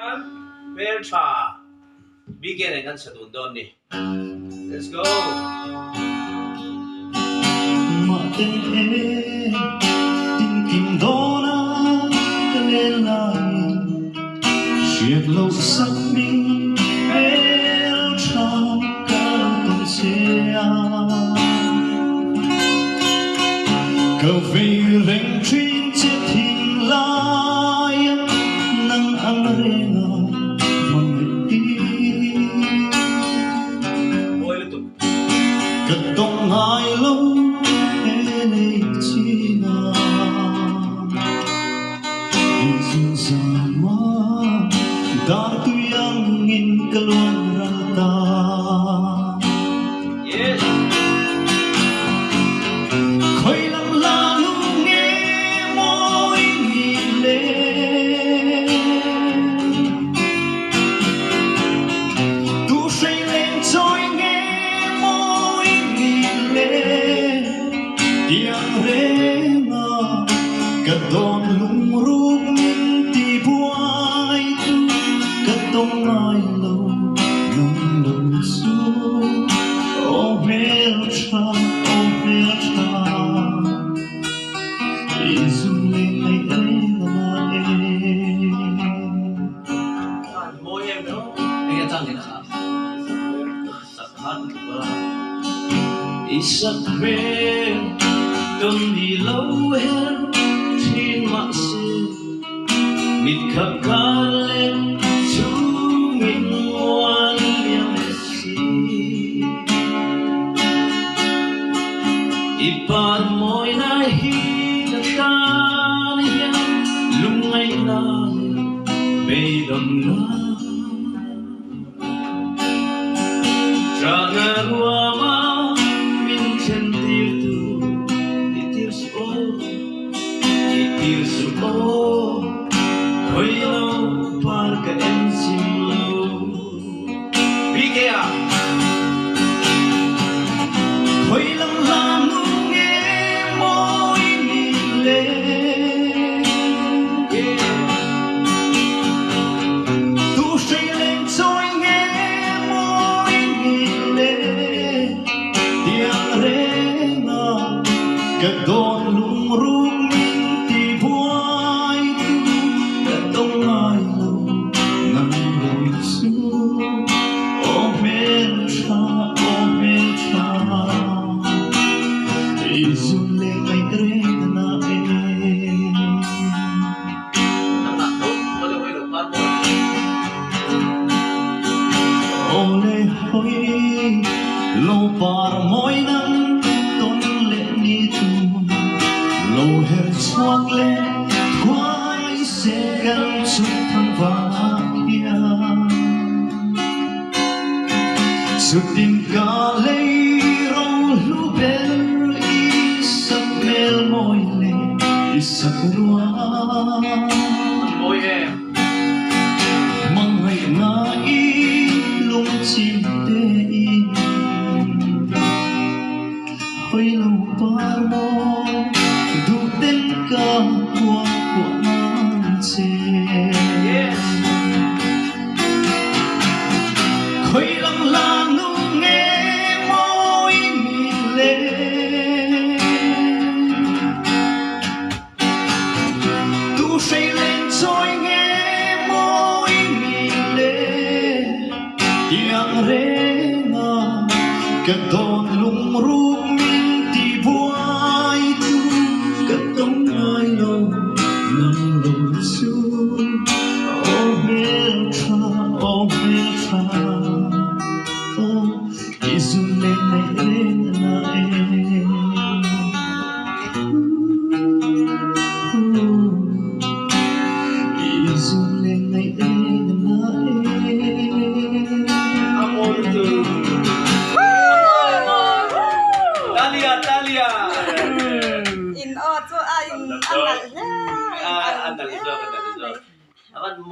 Hmeltha. Begin dengan satu don nih. Let's go. Chuyện lâu sắc minh Hmeltha cao tông xe cầu về rèn chuyên chết hình lai nắng ăn rena mong đi cất tông hai lâu hê lê chi na izin sama dan tu yang ingin keluar rata. Yes. Khơi lắm là lúc nghe môi nghỉ lên tu say lên trôi nghe môi nghỉ lên tiếng rê ngà cả đòn lung rung ti buai tông ai lâu nồng nồng xuống Hmeltha izum lên ngày ấy là Môi em đó. Anh nghe chăng thế nào? Sắc hát quá. Isak về tâm đi lâu hết thiên mã sinh mịt khắp cả lên ipan mo'y nahihintay lungay na may damdaman jangan wama minsan dito itirso hoy lo par ka ensimlo Biakkima. hoy lang lang tu say lên trôi nghe môi nghỉ lên tiếng rê ngà cả đòn lung rung ti buai cả tông ai lâu nằm ngồi xuống Hmeltha izum lên ngày rê na ole hoi lâu par mỗi năm tôn lệ ni tu lâu her xoak lệ quay sẽ gắn chút thăng vàng sự tình cả lấy rong lu bel isak mel môi lệ isak rua Môi em. mang ngày na lung chim tê in hoy lâu par mo du tên ca của anh chê hoy lắm là nụ nghe môi nghỉ lên tu say lên trôi nghe môi nghỉ lên tiếng rê ngà cả đòn lung rung ti buai tu cả tông ai lâu nằm lùi xuống Hmeltha izum lên ngày lên lại izum lên ngày lên lại Amor tu. Talia. In o to in andal Andal.